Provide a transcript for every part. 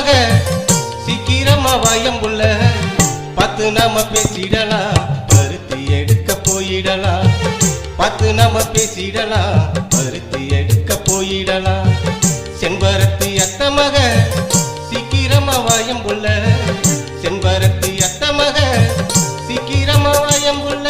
மக சீக்கிரமா வாயம்புள்ள பார்த்து நாம பேசிடலாம் பருத்தி எடுக்க போயிடலாம் பார்த்து நாம பேசிடலாம் பருத்தி எடுக்க போயிடலாம் செம்பருத்தி அத்த மக சீக்கிரமா வாயம்புள்ள செம்பருத்தி அத்த மக சீக்கிரமா வாயம்புள்ள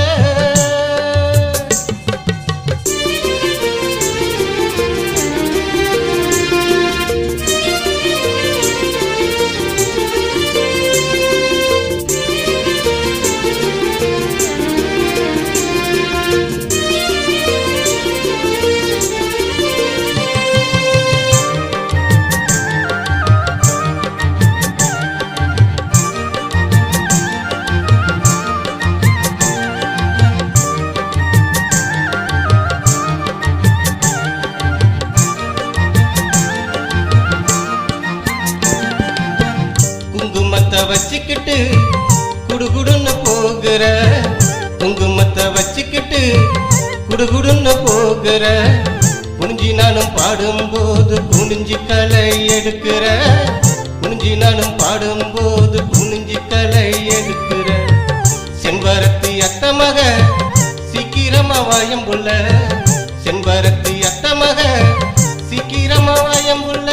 வச்சுக்கிட்டு குடுகுடுன்னு போகிற குங்குமத்தை வச்சுக்கிட்டு குடுகுடுன்னு போகிற குனிஞ்சி நானும் பாடும்போது குனிஞ்சி களை எடுக்கிற குனிஞ்சி நானும் பாடும்போது குனிஞ்சி களை எடுக்கிற செம்பருத்தி அத்த மக சீக்கிரமா வாயம்புள்ள செம்பருத்தி அத்த மக சீக்கிரமா வாயம்புள்ள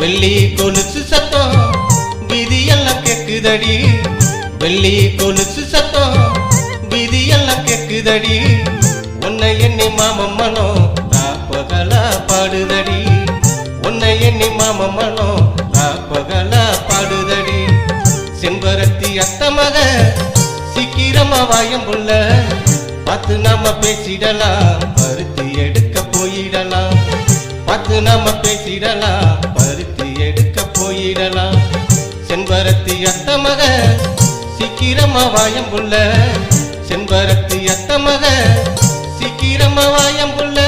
வெள்ளி கொலுசு சத்தம் வீதியெல்லாம் கேக்குதடி வெள்ளி கொலுசு சத்தம் வீதியெல்லாம் கேக்குதடி உன்னை எண்ணி மாமன் மனம் ராப்பகலா பாடுதடி உன்னை எண்ணி மாமன் மனம் ராப்பகலா பாடுதடி செம்பருத்தி அத்த மக சீக்கிரமா வாயம்புள்ள பார்த்து நாம பேசிடலாம் பருத்தி எடுக்க போயிடலாம் பார்த்து நாம பேசிடலாம் பருத்தி எடுக்க போயிடலாம் செம்பருத்தி அத்த மக சீக்கிரமா வாயம்புள்ள செம்பருத்தி அத்த மக சீக்கிரமா வாயம்புள்ள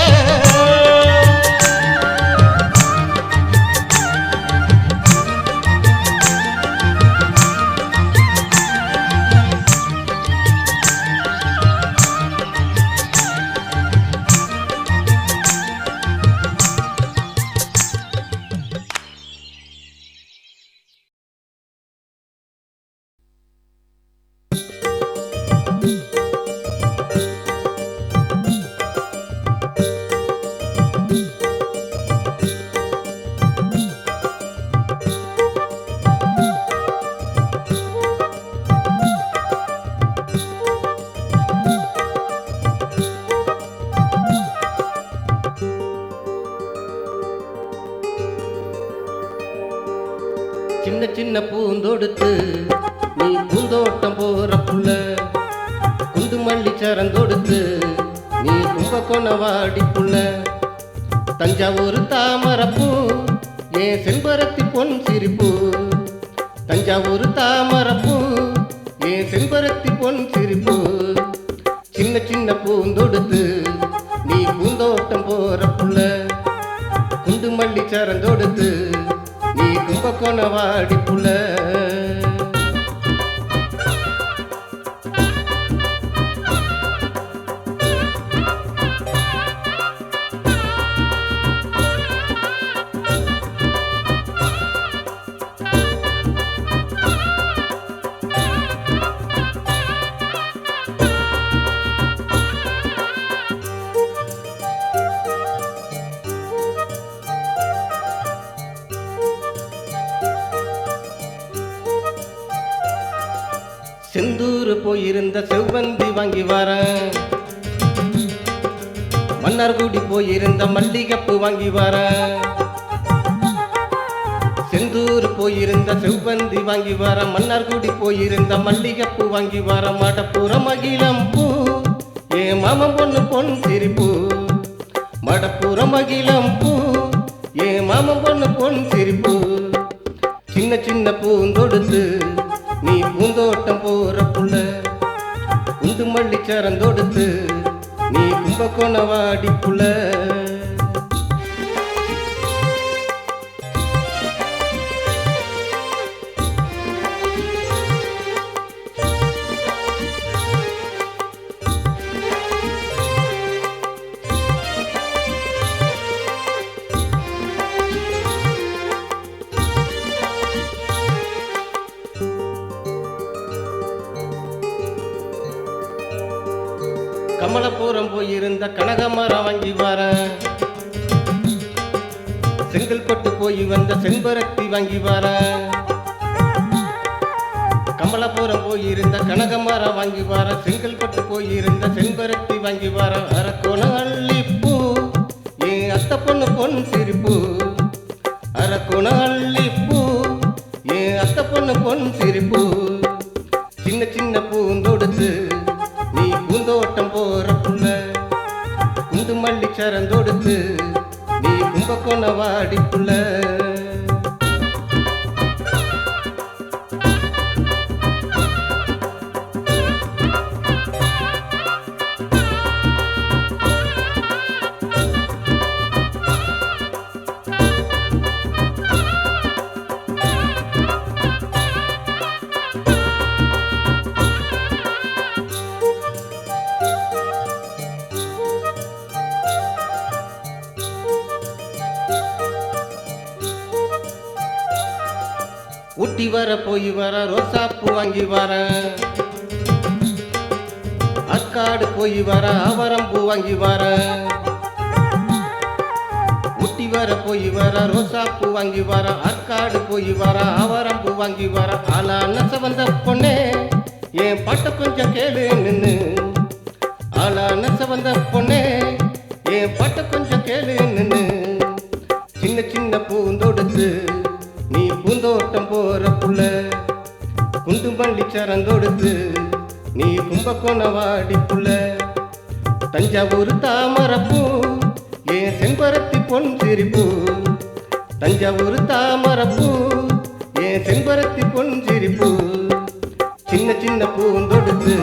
சின்ன சின்ன பூந்தொடுத்து நீ பூந்தோட்டம் போற புள்ள குண்டு மல்லி சரந்தொடுத்து நீ கும்பகோண வாடி புள்ள தஞ்சாவூர் தாமரப்பூ ஏன் செம்பருத்தி பொன் சிரிப்பு தஞ்சாவூர் தாமரப்பூ ஏன் செம்பருத்தி பொன் சிரிப்பு சின்ன சின்ன பூந்தொடுத்து நீ பூந்தோட்டம் போற புள்ள குண்டு மல்லி சரந்தொடுத்து நீ கும்பகோண வாடி புள்ள செந்தூர் போயிருந்த செவ்வந்தி வாங்கி வரேன் மன்னார்குடி போயிருந்த மல்லிகைப்பூ வாங்கி வரேன் செந்தூர் போயிருந்த செவ்வந்தி வாங்கி வர மன்னார்குடி போயிருந்த மல்லிகைப்பூ வாங்கி வர மடப்புறம் மகிழம் பூ ஏ மாமன் பொண்ணு பொன் சிரிப்பு மடப்புறம் மகிழம் பூ ஏ மாமன் பொண்ணு பொன் சிரிப்பு சின்ன சின்ன பூந்தொடுத்து நீ பூந்தோட்டம் போற புள்ள குண்டு மல்லி சரந்தொடுத்து நீ கும்பகோண வாடி புள்ள கமலபுரம் போயிருந்த கனகமரம் வாங்கி வரேன் செங்கல்பட்டு போய் வந்த செம்பருத்தி வாங்கி வரேன் கமலபுரம் போயிருந்த கனகமரம் வாங்கி வரேன் செங்கல்பட்டு போயிருந்த செம்பருத்தி வாங்கி வரேன் அரக்கோணம் அள்ளிப்பூ என் அத்தை பொண்ணு பொன் சிரிப்பு அரக்கோணம் அள்ளிப்பூ என் அத்தை பொண்ணு பொன் சிரிப்பு சின்ன சின்ன பூந்தொடுத்து நீ பூந்தோட்டம் போற புள்ள குண்டு மல்லி சரந்தொடுத்து நீ கும்பகோண வாடி புள்ள ஊட்டி வர போய் வர ரோசாப்பூ வாங்கி வரேன் அக்காடு போய் வர அவரம்பூ வாங்கி வரேன் ஊட்டி வர போய் வர ரோசாப்பூ வாங்கி வர அக்காடு போய் வர அவரம்பூ வாங்கி வர ஆளான சவந்த பொண்ணே என் பாட்ட கொஞ்சம் கேளு நின்னு ஆளான சவந்த பொண்ணே என் பாட்ட கொஞ்சம் கேளு நின்னு சின்ன சின்ன பூந்தொடுத்து நீ பூந்தோட்டம் போற புள்ள குண்டு மல்லி சரந்தொடுத்து நீ கும்பகோண வாடி புள்ள தஞ்சாவூர் தாமரப்பூ ஏன் செம்பருத்தி பொன் சிரிப்பு தஞ்சாவூர் தாமரப்பூ ஏன் செம்பருத்தி பொன் சிரிப்பு சின்ன சின்ன பூந்தொடுத்து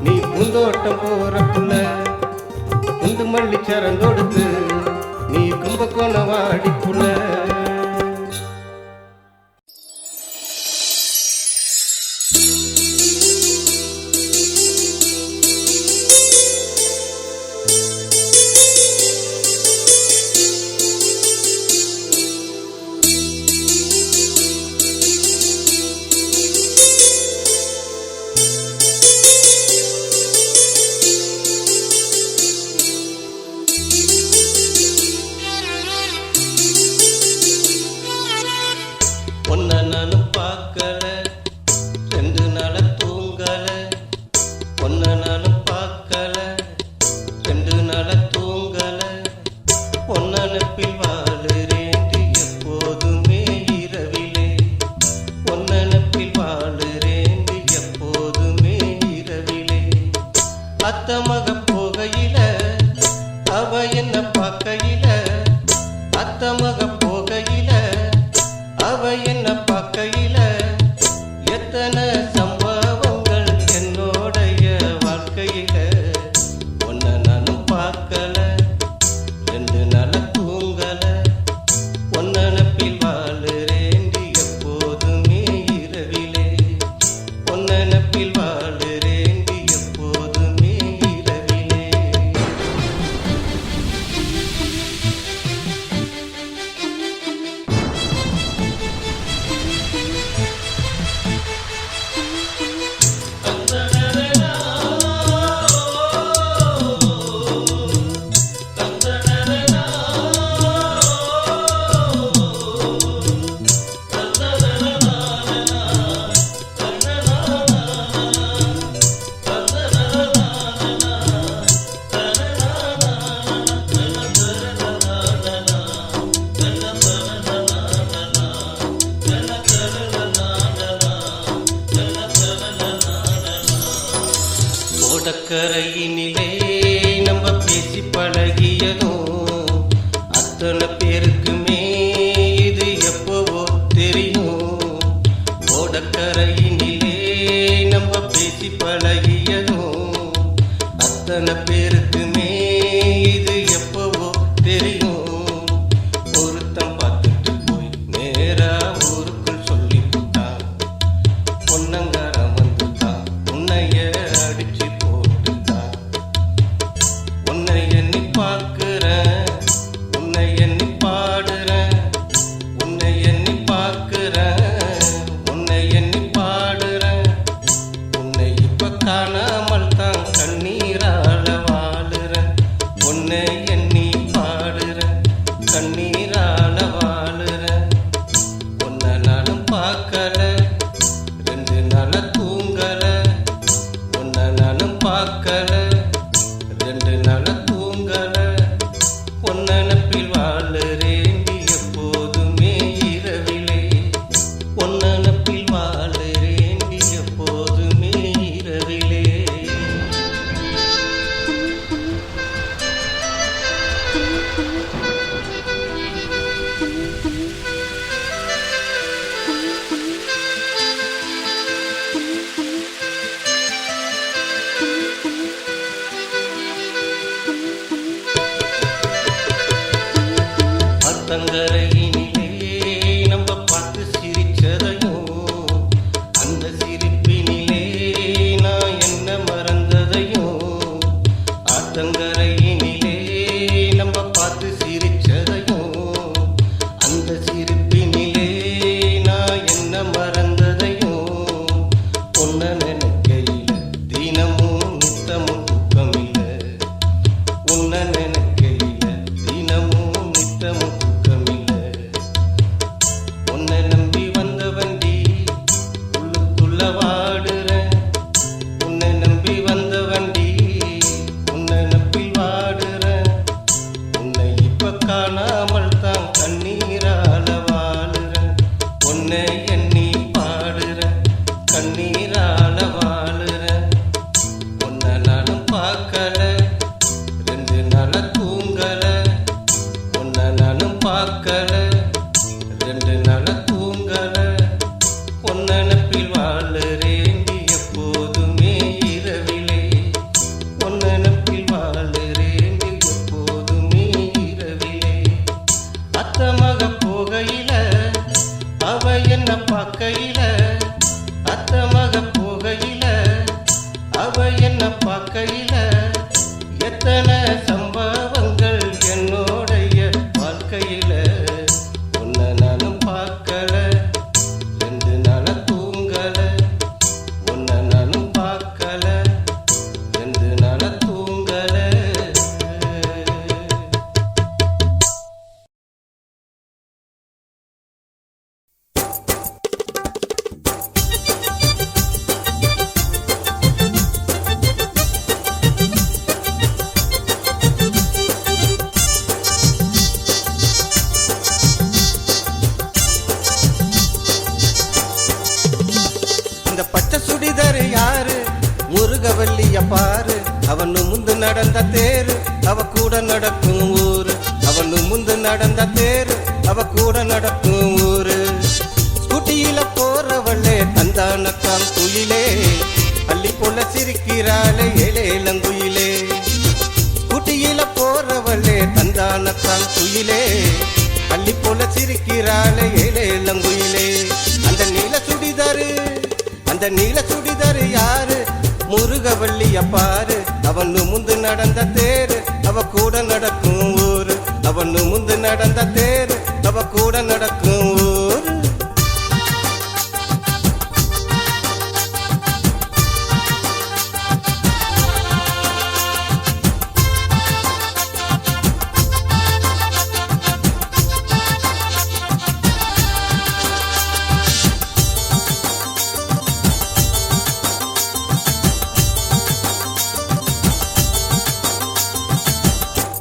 நீ பூந்தோட்டம் போற புள்ள குண்டு மல்லி சரந்தொடுத்து நீ கும்பகோண வாடி புள்ள ஓடக்கரையினிலே நம்ம பேசி பழகியதும் அத்தனை பேருக்குமே இது எப்பவோ தெரியும். ரெண்டு நாள தூங்கல பொன்னனப்பில் வாழுறேண்டி எப்போதுமே இரவிலே பொன்னனப்பில் வாழுறேண்டி எப்போதுமே இரவிலே அத்தமக போகையில அவ என்ன பார்க்கையில அத்தமக போகையில அவ என்ன பார்க்கையில எத்தனை சம்பவங்கள் என்னோடைய வாழ்க்கையில உன்னை நானும் பார்க்கல ரெண்டு நாள தூங்கல உன்னை நானும் பார்க்கல ரெண்டு நாள தூங்கல இந்த பச்சை சுடிதாரு யாரு முருகவல்லிய பாரு அவனு முந்து நடந்த தேரு அவ கூட நடக்கும் ஊரு அவனு முந்து நடந்த தேரு அவ கூட நடக்கும் ஊரு ஸ்கூட்டியில போறவளே தந்தானக்காம் குயிலே அள்ளி போல சிரிக்கிறாளே ஏலேலங்குயிலே ஸ்கூட்டியில போறவளே தந்தானக்காம் குயிலே அள்ளி போல சிரிக்கிறாளே ஏலேலங்குயிலே அந்த நீல சுடிதாரு யாரு முருகவல்லிய பாரு அவனு முந்து நடந்த தேரு அவ கூட நடக்கும் ஊரு அவனு முந்து நடந்த தேரு அவ கூட நடக்கும் ஊரு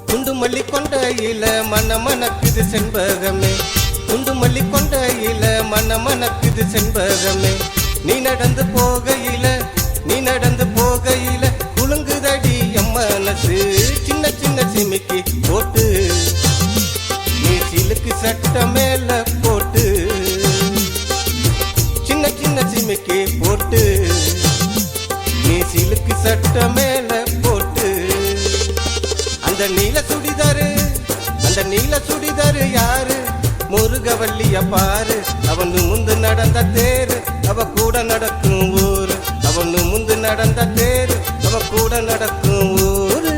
குண்டுமல்லி கொண்டையில மனமனக்குது செண்பகமே குண்டுமல்லி கொண்டையில மனமனக்குது செண்பகமே நீ நடந்து போகையில குலுங்குதடி என் மனசு சின்ன சின்ன சிமிக்கி போட்டு நீ சிலுக்கு சட்ட மேல போட்டு சின்ன சின்ன சிமிக்கி போட்டு நீ சிலுக்கு சட்ட மேல போட்டு அந்த நீல சுடிதாரு யாரு முருகவல்லிய பாரு அவனு முந்து நடந்த தேரு அவ கூட நடக்கும் ஊரு அவனு முந்து நடந்த தேரு அவ கூட நடக்கும் ஊரு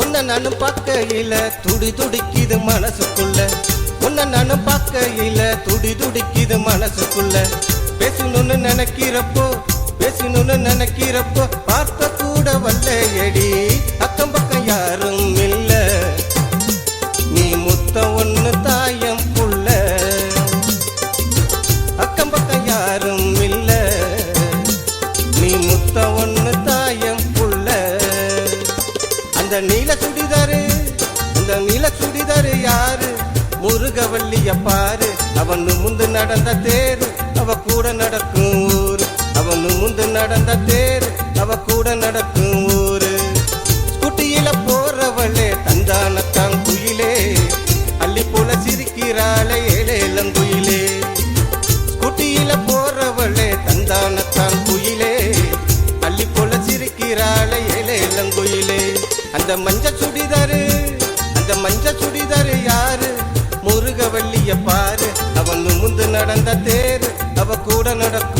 உன்னை நானும் பார்க்கையில துடி துடிக்குது மனசுக்குள்ள உன்னை நானும் பார்க்கையில துடி துடிக்குது மனசுக்குள்ள பேசணும்னு நினைக்கிறப்போ பார்க்க கூட வல்லையடி அக்கம் பக்கம் யாரும் இல்ல நீ முத்த ஒண்ணு தாயம் புள்ள அக்கம் பக்கம் யாரும் இல்ல நீ முத்த ஒண்ணு தாயம் புள்ள அந்த நீல சுடிதாரு யாரு முருகவல்லிய பாரு அவனு முந்து நடந்த தேரு அவ கூட நடக்கும் ஊரு அவனு முந்து நடந்த தேரு அவ கூட நடக்கும் ஊரு ஸ்கூட்டியில போறவளே தந்தானத்தான் குயிலே அள்ளி போல சிரிக்கிறாளே ஏலேலங்குயிலே ஸ்கூட்டியில போறவளே தந்தானத்தான் குயிலே அள்ளி போல சிரிக்கிறாளே ஏலேலங்குயிலே அந்த மஞ்ச சுடிதாரு யாரு முருகவல்லிய பாரு அவனு முந்து நடந்த தேரு அவ கூட நடக்கும்